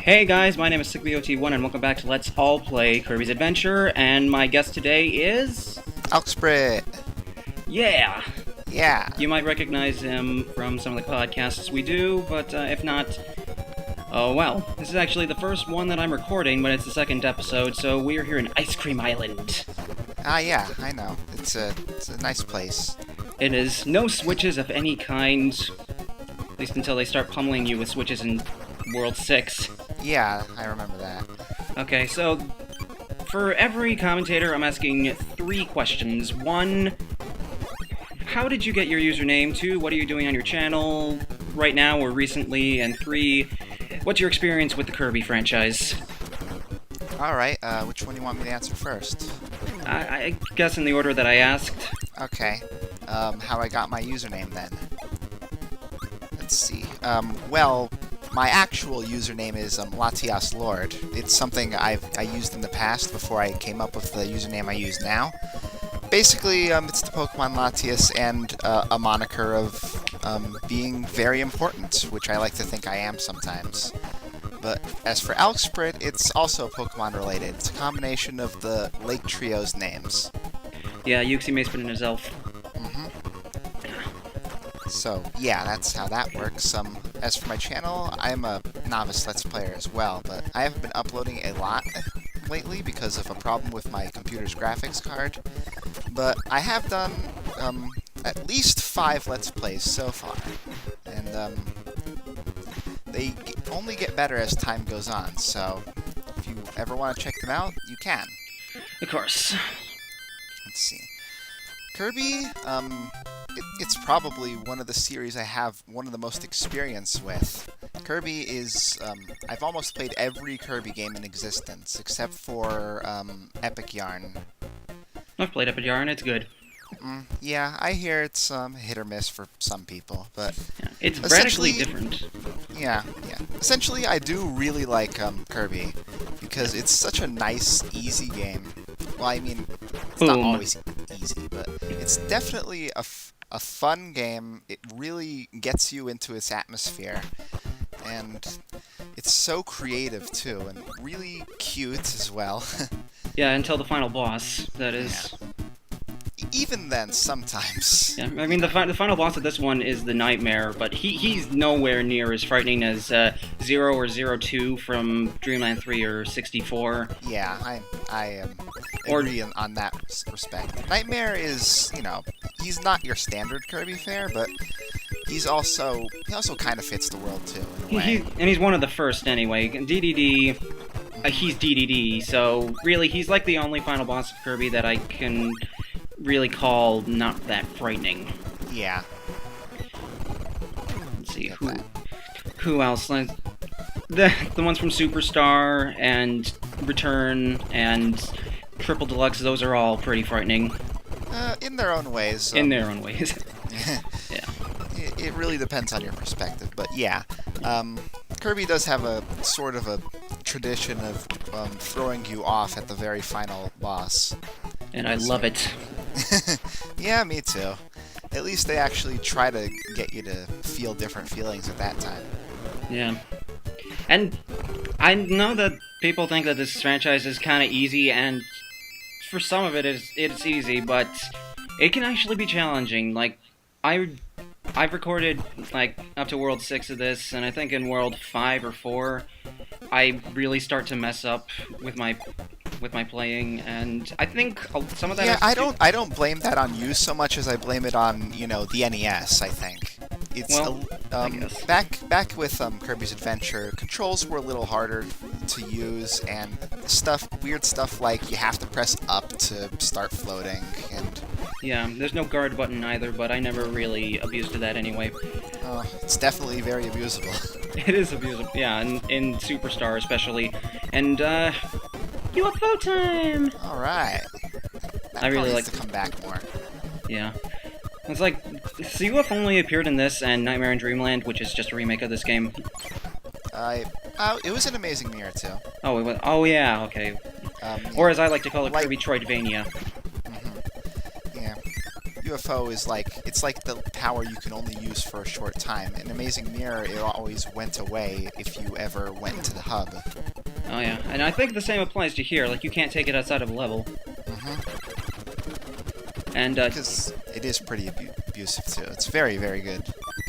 Hey guys, my name is SickBOT1 and welcome back to Let's All Play Kirby's Adventure, and my guest today is... Alxprit! Yeah! Yeah! You might recognize him from some of the podcasts we do, but if not... Oh well, this is actually the first one that I'm recording, but it's the second episode, so we're here in Ice Cream Island. Ah, yeah, I know. It's a nice place. It is no switches of any kind, at least until they start pummeling you with switches in World 6. Yeah, I remember that. Okay, so for every commentator, I'm asking 3 questions. 1, how did you get your username? 2, what are you doing on your channel right now or recently? And 3, what's your experience with the Kirby franchise? Alright, which one do you want me to answer first? I guess in the order that I asked. Okay. How I got my username then? Let's see. Well, my actual username is Latias Lord. It's something I used in the past before I came up with the username I use now. Basically, it's the Pokemon Latias and a moniker of being very important, which I like to think I am sometimes. But as for Alxprit, it's also Pokemon related. It's a combination of the Lake Trio's names. Yeah, Yuxi Macebin and his elf. So, yeah, that's how that works. As for my channel, I'm a novice Let's Player as well, but I haven't been uploading a lot lately because of a problem with my computer's graphics card. But I have done at least 5 Let's Plays so far, and they only get better as time goes on, so if you ever want to check them out, you can. Of course. Let's see. Kirby, it's probably one of the series I have one of the most experience with. Kirby is, I've almost played every Kirby game in existence, except for Epic Yarn. I've played Epic Yarn, it's good. Yeah, I hear it's hit or miss for some people, but... Yeah, it's radically different. Yeah. Essentially, I do really like Kirby, because it's such a nice, easy game. Well, I mean, it's not always easy, but it's definitely a fun game. It really gets you into its atmosphere, and it's so creative, too, and really cute as well. Yeah, until the final boss, that is... Yeah. Even then, sometimes. Yeah, I mean, the final boss of this one is the Nightmare, but he's nowhere near as frightening as 0 or 02 from Dreamland 3 or 64. Yeah, I agree on that respect. Nightmare is, he's not your standard Kirby fare, but he also kind of fits the world, too, in a way. And he's one of the first, anyway. DDD, he's DDD, so really, he's like the only final boss of Kirby that I can... really call not that frightening. Yeah. Let's see, who else? The ones from Superstar and Return and Triple Deluxe, those are all pretty frightening. In their own ways. In their own ways. Yeah. It really depends on your perspective, but yeah. Kirby does have a sort of a tradition of throwing you off at the very final boss. And I love it. Yeah, me too. At least they actually try to get you to feel different feelings at that time. Yeah. And I know that people think that this franchise is kind of easy, and for some of it's easy, but it can actually be challenging. Like, I've recorded, like, up to World 6 of this, and I think in World 5 or 4, I really start to mess up with my playing, and I think some of that... Yeah, I don't blame that on you so much as I blame it on, the NES, I think. It's I guess. Back with Kirby's Adventure, controls were a little harder to use, and weird stuff like you have to press up to start floating, and... Yeah, there's no guard button either, but I never really abused that anyway. It's definitely very abusable. It is abusable, yeah, in Superstar especially. And, UFO time! Alright. I really like to come back more. Yeah. It's like, so UFO only appeared in this and Nightmare in Dreamland, which is just a remake of this game. It was an Amazing Mirror, too. Oh, it was, oh yeah, okay. Or as I like to call it, Kirby Troidvania. Yeah. UFO is like, it's like the power you can only use for a short time. In Amazing Mirror, it always went away if you ever went to the hub. Oh yeah, and I think the same applies to here, like you can't take it outside of a level. And, because it is pretty abusive too. It's very, very good.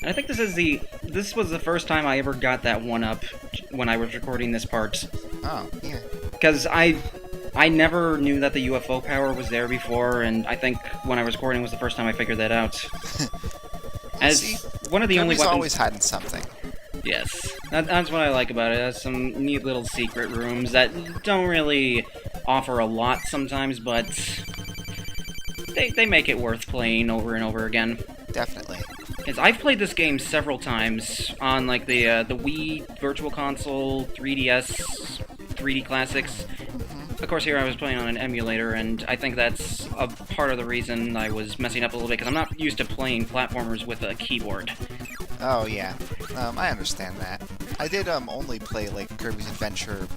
And I think this was the first time I ever got that one-up when I was recording this part. Oh, yeah. Because I never knew that the UFO power was there before, and I think when I was recording was the first time I figured that out. As See, one of the only weapons... always hiding something. Yes, that's what I like about it. It has some neat little secret rooms that don't really offer a lot sometimes, but they make it worth playing over and over again. Definitely. Because I've played this game several times on like the Wii Virtual Console, 3DS, 3D Classics. Of course, here I was playing on an emulator, and I think that's a part of the reason I was messing up a little bit, because I'm not used to playing platformers with a keyboard. Oh, yeah. I understand that. I did only play, like, Kirby's Adventure.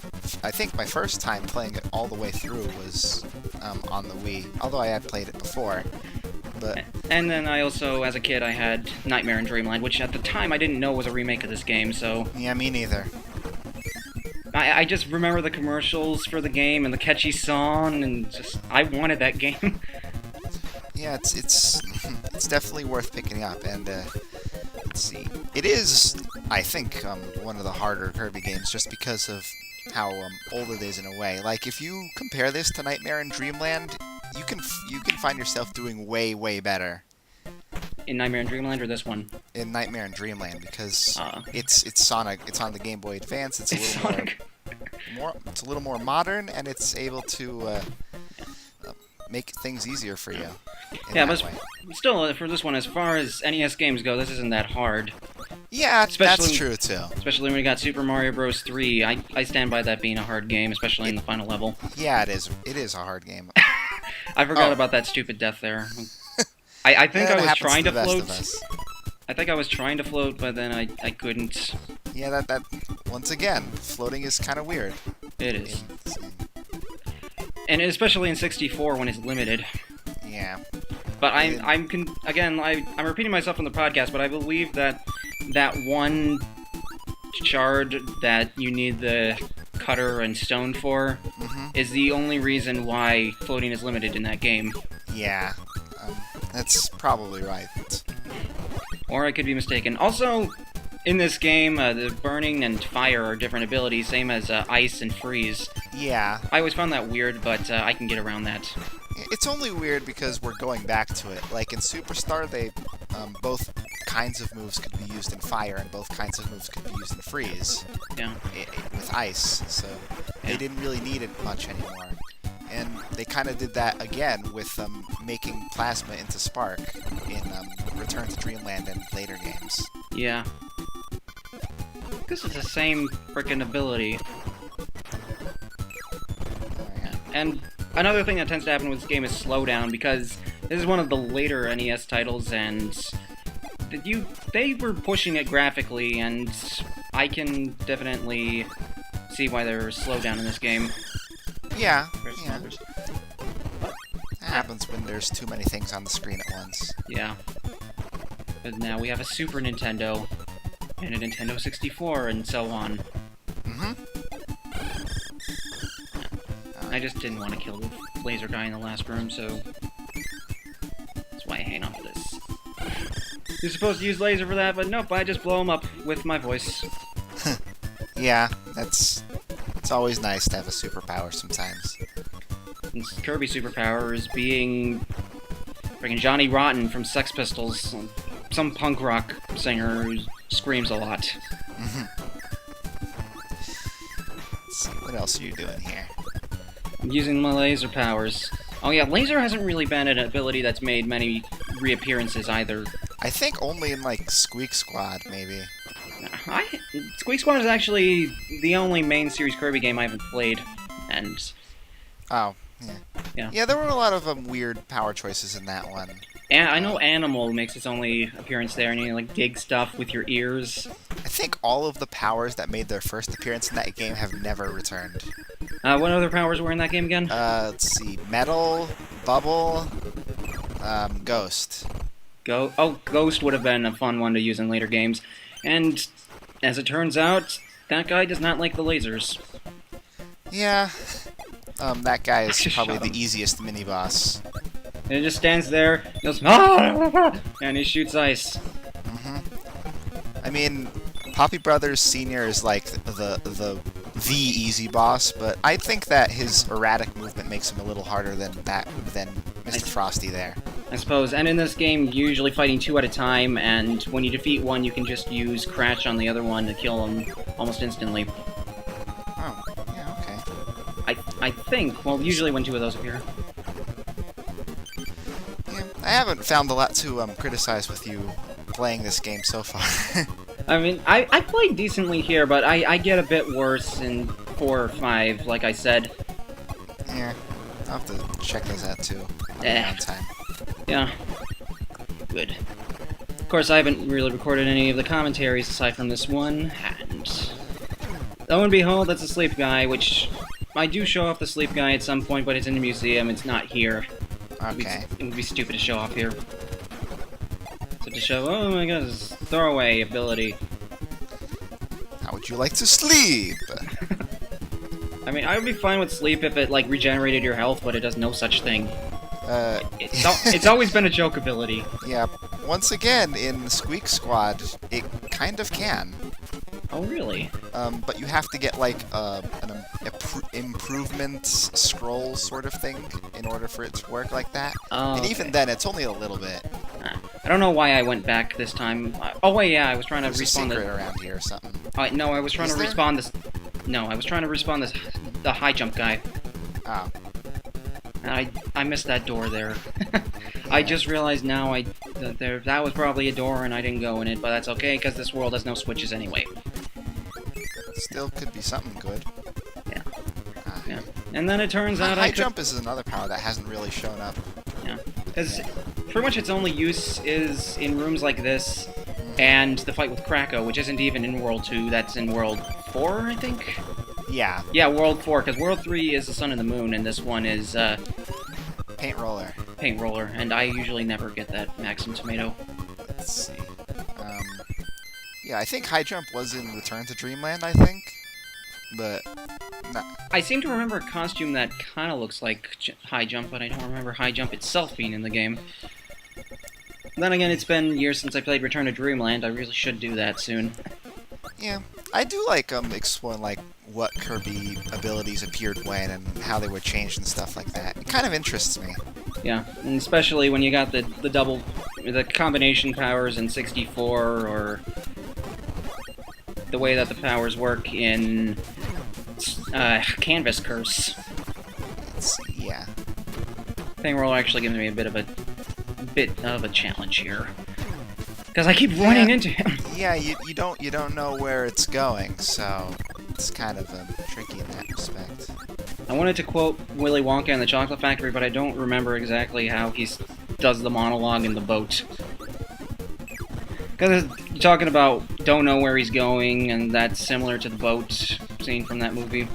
I think my first time playing it all the way through was on the Wii, although I had played it before. But and then I also, as a kid, I had Nightmare in Dreamland, which at the time I didn't know was a remake of this game, so... Yeah, me neither. I just remember the commercials for the game and the catchy song, and just... I wanted that game. Yeah, it's definitely worth picking up, and, let's see. It is, I think, one of the harder Kirby games, just because of how old it is in a way. Like, if you compare this to Nightmare in Dreamland, you can find yourself doing way, way better. In Nightmare in Dreamland or this one? In Nightmare in Dreamland, because it's Sonic. It's on the Game Boy Advance. It's a little more modern, and it's able to make things easier for you. Yeah, but still, for this one, as far as NES games go, this isn't that hard. Yeah, that's true too. Especially when you got Super Mario Bros. 3, I stand by that being a hard game, especially in the final level. Yeah, it is. It is a hard game. I forgot about that stupid death there. I think I was trying to float. I think I was trying to float, but then I couldn't. Yeah, that once again, floating is kind of weird. It is. And especially in 64 when it's limited. Yeah. But I'm repeating myself on the podcast, but I believe that one shard that you need the cutter and stone for is the only reason why floating is limited in that game. Yeah, that's probably right. Or I could be mistaken. Also, in this game, the burning and fire are different abilities, same as ice and freeze. Yeah. I always found that weird, but I can get around that. It's only weird because we're going back to it. Like in Superstar, they both kinds of moves could be used in fire, and both kinds of moves could be used in freeze. Yeah. With ice, so they didn't really need it much anymore. And they kind of did that again with making Plasma into Spark in Return to Dreamland and later games. Yeah. This is the same frickin' ability. And another thing that tends to happen with this game is slowdown, because this is one of the later NES titles, and they were pushing it graphically, and I can definitely see why there's slowdown in this game. Yeah. That happens when there's too many things on the screen at once. Yeah. But now we have a Super Nintendo, and a Nintendo 64, and so on. I just didn't want to kill the laser guy in the last room, so that's why I hang on to this. You're supposed to use laser for that, but nope, I just blow him up with my voice. Yeah, it's always nice to have a superpower sometimes. And Kirby's superpower is being freaking Johnny Rotten from Sex Pistols, some punk rock singer who screams a lot. Let's see, what else are you doing here? I'm using my laser powers. Oh yeah, laser hasn't really been an ability that's made many reappearances either. I think only in, like, Squeak Squad, maybe. Squeak Squad is actually the only main series Kirby game I haven't played, and... Oh, yeah. Yeah, there were a lot of weird power choices in that one. And I know Animal makes its only appearance there, and you like dig stuff with your ears. I think all of the powers that made their first appearance in that game have never returned. What other powers were in that game again? Let's see. Metal, Bubble, Ghost. Ghost would have been a fun one to use in later games. And as it turns out, that guy does not like the lasers. Yeah. That guy is Just probably shot the him. easiest mini-boss. And it just stands there, goes, "Ah!" and he shoots ice. I mean, Poppy Brothers Senior is like the easy boss, but I think that his erratic movement makes him a little harder than Mr. Frosty there. I suppose. And in this game, you're usually fighting two at a time, and when you defeat one, you can just use Crash on the other one to kill him almost instantly. Oh, yeah, okay. I think. Well, usually when two of those appear. Yeah, I haven't found a lot to criticize with you playing this game so far. I mean, I played decently here, but I get a bit worse in 4 or 5, like I said. Yeah, I'll have to check those out too. Eh. On time. Yeah. Good. Of course, I haven't really recorded any of the commentaries aside from this one, and lo and behold, that's a sleep guy, which I do show off the sleep guy at some point, but it's in the museum, it's not here. Okay. It would be stupid to show off here. So to show, oh my god, this throwaway ability. How would you like to sleep? I mean, I would be fine with sleep if it, like, regenerated your health, but it does no such thing. It's always been a joke ability. Yeah, once again, in Squeak Squad, it kind of can. Oh, really? But you have to get, like, an improvement scroll sort of thing in order for it to work like that. Oh, and even then, it's only a little bit. I don't know why I went back this time. Oh, wait, yeah, I was trying to There's a respawn secret around here or something. No, I was trying Is to there? respawn this... No, I was trying to respawn the high jump guy. Oh. And I missed that door there. I just realized now that was probably a door and I didn't go in it, but that's okay, because this world has no switches anyway. Still could be something good. Yeah. Yeah. And then it turns out High jump is another power that hasn't really shown up. Yeah. Because pretty much its only use is in rooms like this, and the fight with Krako, which isn't even in World 2, that's in World 4, I think? Yeah. Yeah, World 4, because World 3 is the Sun and the Moon, and this one is, Paint roller. Paint Roller, and I usually never get that Maxim Tomato. Let's see. Yeah, I think high jump was in Return to Dreamland, I think. But, nah. I seem to remember a costume that kind of looks like high jump, but I don't remember high jump itself being in the game. Then again, it's been years since I played Return to Dreamland. I really should do that soon. Yeah, I do like exploring like what Kirby abilities appeared when and how they were changed and stuff like that. It kind of interests me. Yeah, and especially when you got the combination powers in 64, or the way that the powers work in Canvas Curse. Let's see, yeah. Paint Roller actually gives me a bit of a challenge here, because I keep running into him. Yeah, you don't know where it's going, so it's kind of tricky in that respect. I wanted to quote Willy Wonka and the Chocolate Factory, but I don't remember exactly how he does the monologue in the boat. Because you're talking about don't know where he's going, and that's similar to the boat scene from that movie.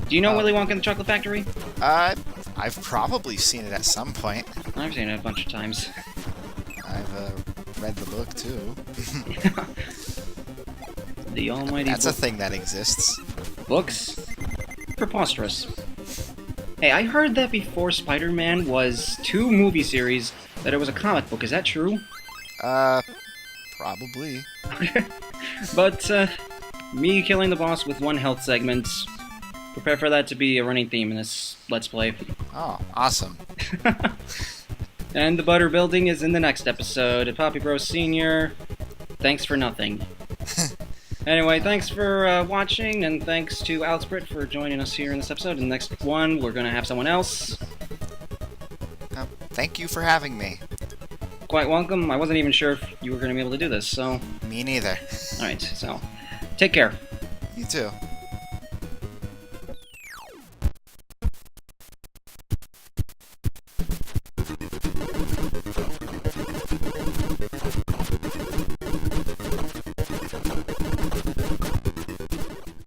Do you know Willy Wonka and the Chocolate Factory? I've probably seen it at some point. I've seen it a bunch of times. I've read the book too. The almighty That's a thing that exists. books? Preposterous. Hey, I heard that before Spider-Man was 2 movie series, that it was a comic book. Is that true? Probably. But, me killing the boss with 1 health segment, prepare for that to be a running theme in this Let's Play. Oh, awesome. And the butter building is in the next episode. Poppy Bros Senior, thanks for nothing. Anyway, thanks for watching, and thanks to Alxprit for joining us here in this episode. In the next one, we're going to have someone else. Thank you for having me. Quite welcome. I wasn't even sure if you were going to be able to do this, so... Me neither. Alright, so, take care. You too.